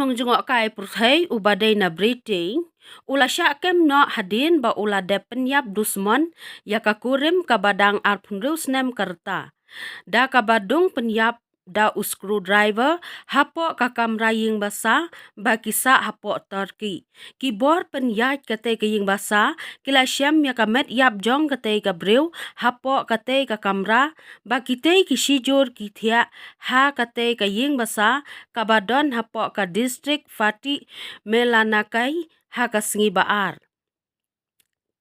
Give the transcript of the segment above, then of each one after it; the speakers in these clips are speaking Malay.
nong jengok kai purthai ubadai na breeding, ula syakem no hadin ba ula de penyap dusmon ya kakurim kabadang arpunrus nem kerta. Da kabadung penyap da screwdriver hapo kakam raying basa ba kisa hapo turki. Keyboard penyat kate kaying basa kila syam ya kamet yap jong kate kabriu hapo kate kakamra ba kite kisijur kithia ha kate kaying basa kabadon hapo ka district Fati Melanakai ha kasengi baar.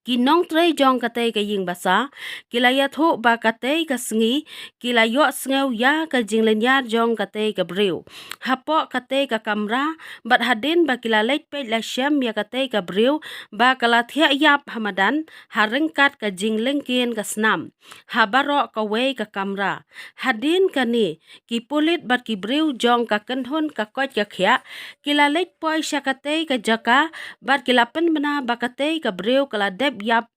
Kinong tray jong katay kaying basa, kilayat ho ba katay kasengi, kilayo sengaw ya ka jinglenyar jong katay kabriw. Hapo katay kakamra, bat hadin ba kilalait pe la syam ya katay kabriw, ba kalathia yap hamadan, haringkat ka jinglengkin kasnam. Habaro kaway kakamra. Hadin kani, kipulit bat kibriw jong kakenhon kakot kakya, kilalait poy siya katay kajaka, bat kilapan mana ba katay kabriw kaladep yap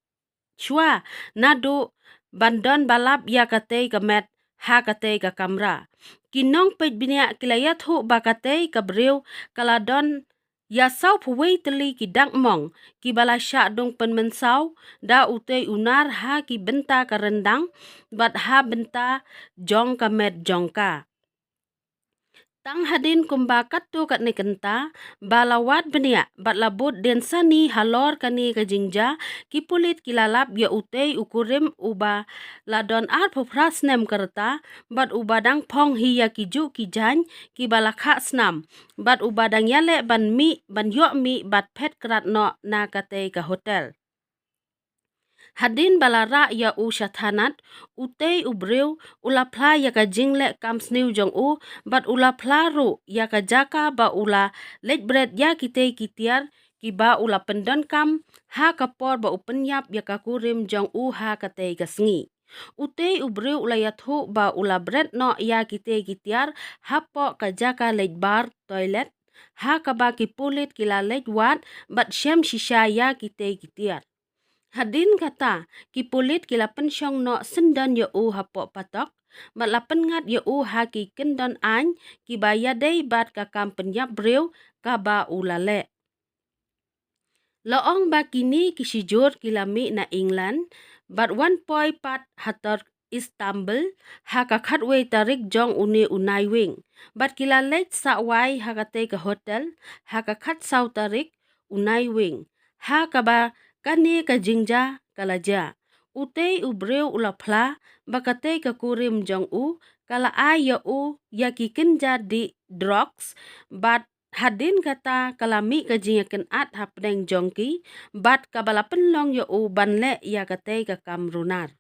chua nadu bandon balap ya katay kamet ha katay kakamra. Kinong pej binia kilayat hu ba katay kabriw kaladon ya saw puway teli kidang mong kibala sya dong penmensaw da utay unar ha ki benta karendang bat ha benta jong kamet jongka. Tang hadin kumbakat tu kat ni kenta balawat benia bat labut den sani halor kani kajingja kipulit kilalap ya utei ukurim uba ladon ar popras nem kerta bat ubadang pong hiya kiju kijan kibalakha snam bat ubadang yale ban mi ban yok mi bat pet kerat no na kate ka hotel. Hadin balara ya u shathanat utei ubriu ula pla ya ka jingle kam sniu jong u bat ula pla ru ya ka jaka ba ula late bread ya kitei kitiar ki ba ula pendon kam ha kapor ba upenyap ya ka kurim jong u ha katei kasngi. Utei ubriu ula yathu ba ula bread no ya kitei kitiar hapo ka jaka late bar toilet ha ka ba kipulit kila late wat bat syam shisha ya kitei kitiar. Hadin kata kipulit kila pensyong no sendan ya u hapo patok bat lapen ngat ya u ha ki kendon any ki bayadai bat kakam penyap brew ka ba ulale. Loong ba kini kisijur kilami na England bat 1 poi pat hator Istanbul ha kakatway tarik jong uni unai wing bat kilalet sawai ha katay ka hotel ha kakat saw tarik unai wing ha kaba kani ka jingja kalaja. Utei ubreu ulapla bakatay ka kurim jong u kala ay u yakikinja di drugs bat hadin kata kalami ka jingaken at hapdeng jongki bat kabalapen long u banle ya katay ka kamrunar.